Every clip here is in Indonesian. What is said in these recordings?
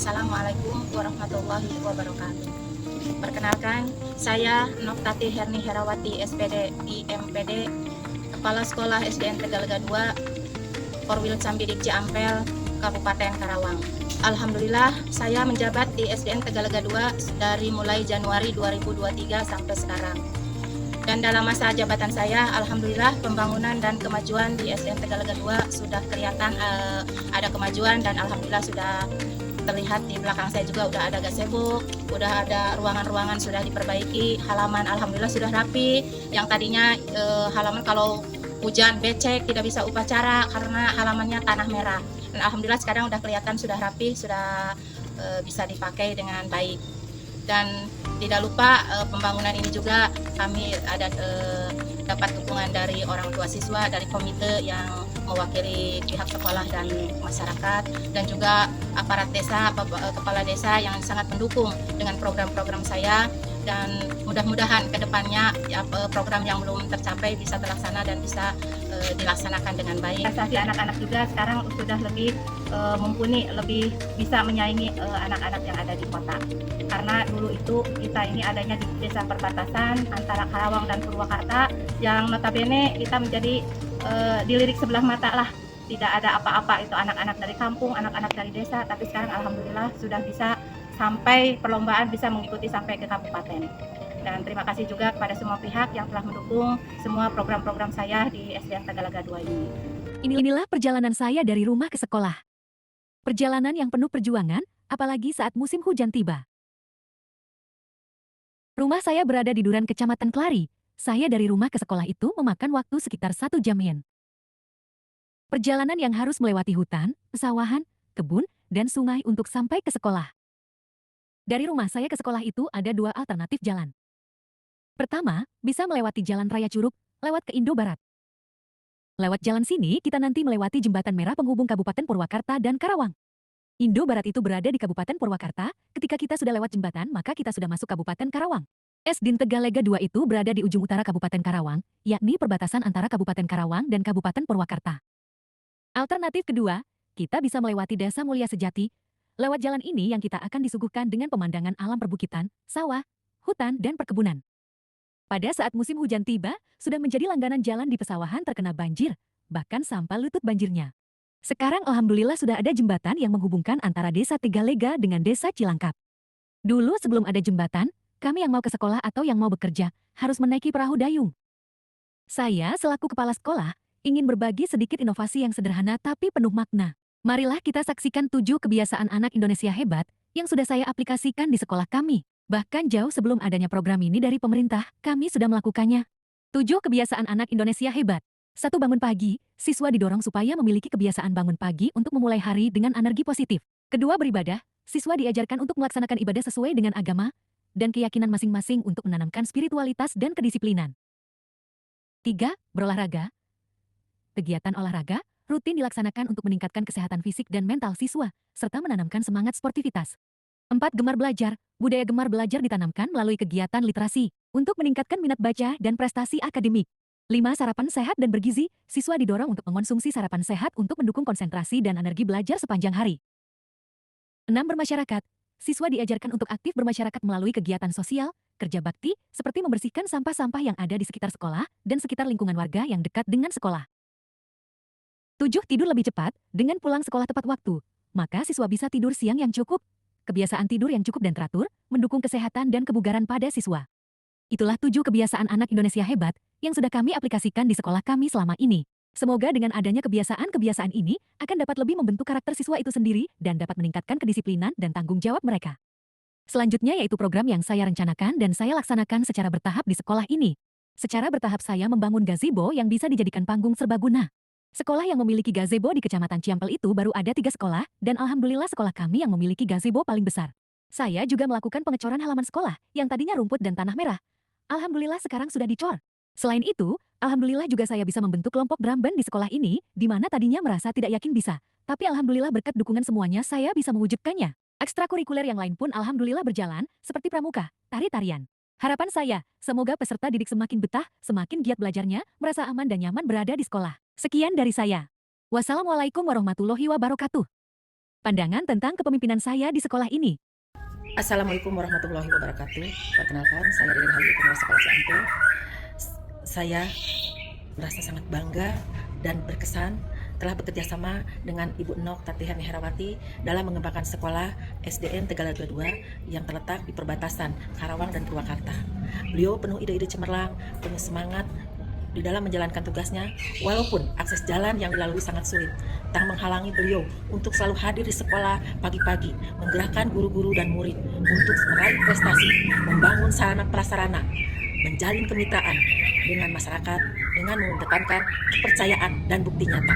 Assalamualaikum warahmatullahi wabarakatuh. Perkenalkan, saya Noktati Herni Herawati, SPD IMPD, Kepala Sekolah SDN Tegalega 2, Korwil Cambidik Ciampel, Kabupaten Karawang. Alhamdulillah, saya menjabat di SDN Tegalega 2 dari mulai Januari 2023 sampai sekarang. Dan dalam masa jabatan saya, alhamdulillah pembangunan dan kemajuan di SDN Tegalega 2 sudah kelihatan ada kemajuan, dan alhamdulillah sudah terlihat di belakang saya juga udah ada gazebo, udah ada ruangan-ruangan sudah diperbaiki, halaman alhamdulillah sudah rapi. Yang tadinya halaman kalau hujan becek tidak bisa upacara karena halamannya tanah merah. Dan alhamdulillah sekarang udah kelihatan sudah rapi, sudah bisa dipakai dengan baik. Dan tidak lupa pembangunan ini juga kami ada dapat dukungan dari orang tua siswa, dari komite yang mewakili pihak sekolah dan masyarakat, dan juga aparat desa, kepala desa yang sangat mendukung dengan program-program saya. Dan mudah-mudahan ke depannya program yang belum tercapai bisa terlaksana dan bisa dilaksanakan dengan baik. Prestasi anak-anak juga sekarang sudah lebih mumpuni, lebih bisa menyaingi anak-anak yang ada di kota. Karena dulu itu kita ini adanya di desa perbatasan antara Karawang dan Purwakarta, yang notabene kita menjadi dilirik sebelah mata lah. Tidak ada apa-apa itu anak-anak dari kampung, anak-anak dari desa, tapi sekarang alhamdulillah sudah bisa sampai perlombaan, bisa mengikuti sampai ke kabupaten. Dan terima kasih juga kepada semua pihak yang telah mendukung semua program-program saya di SDN Tegalega 2 ini. Inilah perjalanan saya dari rumah ke sekolah. Perjalanan yang penuh perjuangan, apalagi saat musim hujan tiba. Rumah saya berada di Duran, Kecamatan Klari. Saya dari rumah ke sekolah itu memakan waktu sekitar 1 jam. Perjalanan yang harus melewati hutan, pesawahan, kebun, dan sungai untuk sampai ke sekolah. Dari rumah saya ke sekolah itu ada 2 alternatif jalan. Pertama, bisa melewati Jalan Raya Curug, lewat ke Indo Barat. Lewat jalan sini, kita nanti melewati jembatan merah penghubung Kabupaten Purwakarta dan Karawang. Indo Barat itu berada di Kabupaten Purwakarta. Ketika kita sudah lewat jembatan, maka kita sudah masuk Kabupaten Karawang. SDN Tegalega 2 itu berada di ujung utara Kabupaten Karawang, yakni perbatasan antara Kabupaten Karawang dan Kabupaten Purwakarta. Alternatif kedua, kita bisa melewati Desa Mulia Sejati. Lewat jalan ini yang kita akan disuguhkan dengan pemandangan alam perbukitan, sawah, hutan, dan perkebunan. Pada saat musim hujan tiba, sudah menjadi langganan jalan di pesawahan terkena banjir, bahkan sampai lutut banjirnya. Sekarang alhamdulillah sudah ada jembatan yang menghubungkan antara Desa Tegalega dengan Desa Cilangkap. Dulu sebelum ada jembatan, kami yang mau ke sekolah atau yang mau bekerja harus menaiki perahu dayung. Saya selaku kepala sekolah ingin berbagi sedikit inovasi yang sederhana tapi penuh makna. Marilah kita saksikan 7 kebiasaan anak Indonesia hebat yang sudah saya aplikasikan di sekolah kami. Bahkan jauh sebelum adanya program ini dari pemerintah, kami sudah melakukannya. 7 kebiasaan anak Indonesia hebat. 1. Bangun pagi. Siswa didorong supaya memiliki kebiasaan bangun pagi untuk memulai hari dengan energi positif. 2. Beribadah. Siswa diajarkan untuk melaksanakan ibadah sesuai dengan agama dan keyakinan masing-masing untuk menanamkan spiritualitas dan kedisiplinan. 3. Berolahraga. Kegiatan olahraga rutin dilaksanakan untuk meningkatkan kesehatan fisik dan mental siswa, serta menanamkan semangat sportivitas. 4. Gemar belajar. Budaya gemar belajar ditanamkan melalui kegiatan literasi, untuk meningkatkan minat baca dan prestasi akademik. 5. Sarapan sehat dan bergizi. Siswa didorong untuk mengonsumsi sarapan sehat untuk mendukung konsentrasi dan energi belajar sepanjang hari. 6. Bermasyarakat. Siswa diajarkan untuk aktif bermasyarakat melalui kegiatan sosial, kerja bakti, seperti membersihkan sampah-sampah yang ada di sekitar sekolah dan sekitar lingkungan warga yang dekat dengan sekolah. 7. Tidur lebih cepat. Dengan pulang sekolah tepat waktu, maka siswa bisa tidur siang yang cukup. Kebiasaan tidur yang cukup dan teratur mendukung kesehatan dan kebugaran pada siswa. Itulah 7 kebiasaan anak Indonesia hebat yang sudah kami aplikasikan di sekolah kami selama ini. Semoga dengan adanya kebiasaan-kebiasaan ini akan dapat lebih membentuk karakter siswa itu sendiri dan dapat meningkatkan kedisiplinan dan tanggung jawab mereka. Selanjutnya yaitu program yang saya rencanakan dan saya laksanakan secara bertahap di sekolah ini. Secara bertahap saya membangun gazebo yang bisa dijadikan panggung serbaguna. Sekolah yang memiliki gazebo di Kecamatan Ciampel itu baru ada 3 sekolah, dan alhamdulillah sekolah kami yang memiliki gazebo paling besar. Saya juga melakukan pengecoran halaman sekolah yang tadinya rumput dan tanah merah. Alhamdulillah sekarang sudah dicor. Selain itu, alhamdulillah juga saya bisa membentuk kelompok drum band di sekolah ini, di mana tadinya merasa tidak yakin bisa. Tapi alhamdulillah berkat dukungan semuanya saya bisa mewujudkannya. Ekstrakurikuler yang lain pun alhamdulillah berjalan, seperti pramuka, tari-tarian. Harapan saya, semoga peserta didik semakin betah, semakin giat belajarnya, merasa aman dan nyaman berada di sekolah. Sekian dari saya. Wassalamualaikum warahmatullahi wabarakatuh. pandangan tentang kepemimpinan saya di sekolah ini. Assalamualaikum warahmatullahi wabarakatuh. Perkenalkan, saya Dede Rahayu, Pengelola Sekolah Ciampel. Saya merasa sangat bangga dan berkesan telah bekerja sama dengan Ibu Nok Tati Herni Herawati dalam mengembangkan sekolah SDN Tegalaga 2 yang terletak di perbatasan Karawang dan Purwakarta. Beliau penuh ide-ide cemerlang, penuh semangat di dalam menjalankan tugasnya, walaupun akses jalan yang dilalui sangat sulit, tak menghalangi beliau untuk selalu hadir di sekolah pagi-pagi, menggerakkan guru-guru dan murid untuk meraih prestasi, membangun sarana prasarana, menjalin kemitraan dengan masyarakat dengan mengedepankan kepercayaan dan bukti nyata.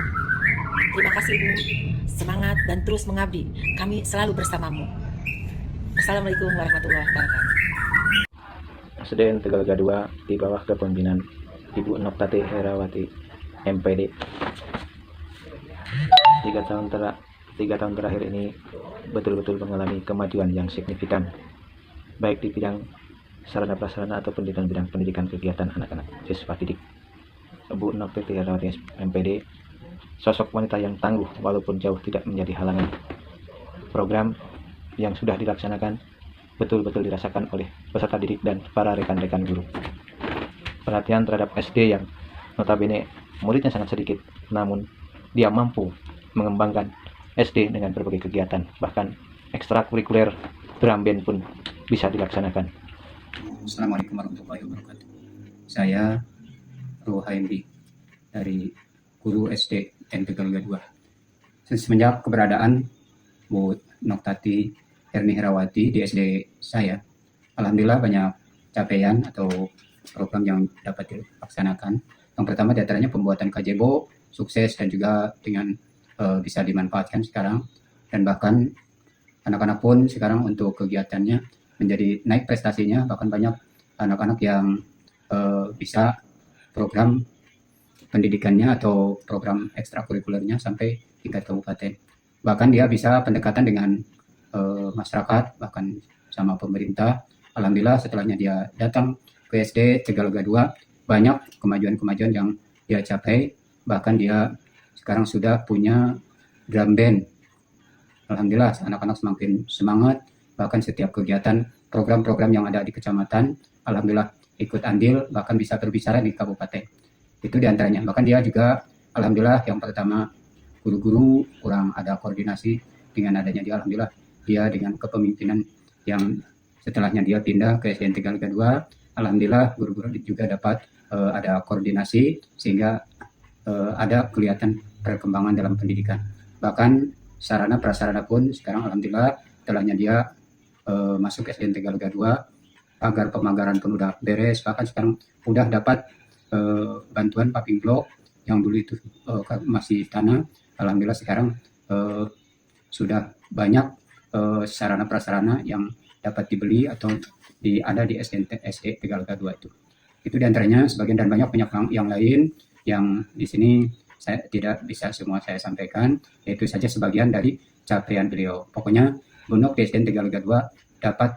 Terima kasih Ibu, semangat dan terus mengabdi, kami selalu bersamamu. Assalamualaikum warahmatullahi wabarakatuh. SDN Tegalaga 2 di bawah kepemimpinan Ibu Nok Tati Herawati MPD. 3 tahun terakhir ini betul-betul mengalami kemajuan yang signifikan, baik di bidang sarana prasarana ataupun di bidang pendidikan kegiatan anak-anak siswa didik. Bu Nok Tati Herawati MPD sosok wanita yang tangguh walaupun jauh tidak menjadi halangan. Program yang sudah dilaksanakan betul-betul dirasakan oleh peserta didik dan para rekan-rekan guru. Perhatian terhadap SD yang notabene muridnya sangat sedikit, namun dia mampu mengembangkan SD dengan berbagai kegiatan, bahkan ekstrakurikuler drum band pun bisa dilaksanakan. Assalamualaikum warahmatullahi wabarakatuh. Saya Rohaindi dari guru SDN Tegalaga 2. Semenjak keberadaan Bu Nok Tati Herni Herawati di SD saya, alhamdulillah banyak capaian atau program yang dapat dilaksanakan. Yang pertama diantaranya pembuatan KJBO sukses dan juga dengan bisa dimanfaatkan sekarang, dan bahkan anak-anak pun sekarang untuk kegiatannya menjadi naik prestasinya, bahkan banyak anak-anak yang bisa program pendidikannya atau program ekstrakurikulernya sampai tingkat kabupaten. Bahkan dia bisa pendekatan dengan masyarakat, bahkan sama pemerintah. Alhamdulillah setelahnya dia datang ke SD Tegalaga 2, banyak kemajuan-kemajuan yang dia capai. Bahkan dia sekarang sudah punya drum band. Alhamdulillah anak-anak semakin semangat, bahkan setiap kegiatan program-program yang ada di kecamatan, alhamdulillah ikut andil, bahkan bisa berbicara di kabupaten. Itu diantaranya. Bahkan dia juga alhamdulillah yang pertama guru-guru kurang ada koordinasi, dengan adanya dia alhamdulillah dia dengan kepemimpinan yang setelahnya dia pindah ke SDN Tegalaga 2, alhamdulillah guru-guru juga dapat ada koordinasi sehingga ada kelihatan perkembangan dalam pendidikan. Bahkan sarana prasarana pun sekarang alhamdulillah setelahnya dia masuk SDN Tegalaga 2, agar pemagaran pun udah beres, bahkan sekarang udah dapat bantuan paving block yang dulu itu masih tanah. Alhamdulillah sekarang sudah banyak sarana prasarana yang dapat dibeli atau ada di SD Tegalaga 2 itu. Itu diantaranya sebagian, dan banyak yang lain yang di sini saya tidak bisa semua saya sampaikan. Itu saja sebagian dari capaian beliau. Pokoknya Bu Nok di SDN Tegalaga 2 dapat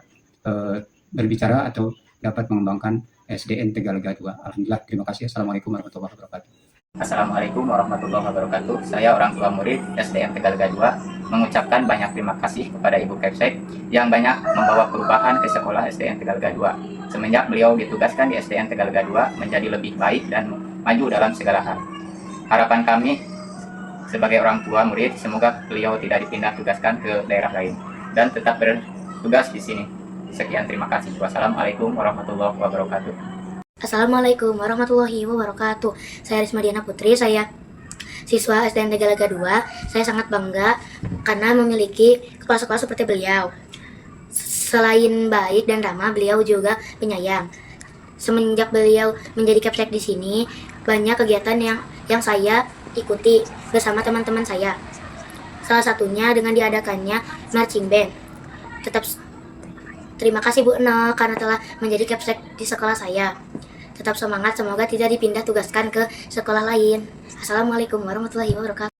berbicara atau dapat mengembangkan SDN Tegalaga 2. Alhamdulillah, terima kasih. Assalamualaikum warahmatullahi wabarakatuh. Assalamualaikum warahmatullahi wabarakatuh. Saya orang tua murid SDN Tegalaga 2 mengucapkan banyak terima kasih kepada Ibu Kepsek yang banyak membawa perubahan ke sekolah SDN Tegalaga 2. Semenjak beliau ditugaskan di SDN Tegalaga 2 menjadi lebih baik dan maju dalam segala hal. Harapan kami sebagai orang tua murid, semoga beliau tidak dipindah tugaskan ke daerah lain dan tetap bertugas di sini. Sekian, terima kasih. Wassalamualaikum warahmatullahi wabarakatuh. Assalamualaikum warahmatullahi wabarakatuh. Saya Risma Diana Putri, saya siswa SDN Tegalaga 2. Saya sangat bangga karena memiliki kepala sekolah seperti beliau. Selain baik dan ramah, beliau juga penyayang. Semenjak beliau menjadi Kepsek di sini, banyak kegiatan yang saya ikuti bersama teman-teman saya. Salah satunya dengan diadakannya marching band. Terima kasih Bu Nok karena telah menjadi Kepsek di sekolah saya. Tetap semangat, semoga tidak dipindah tugaskan ke sekolah lain. Assalamualaikum warahmatullahi wabarakatuh.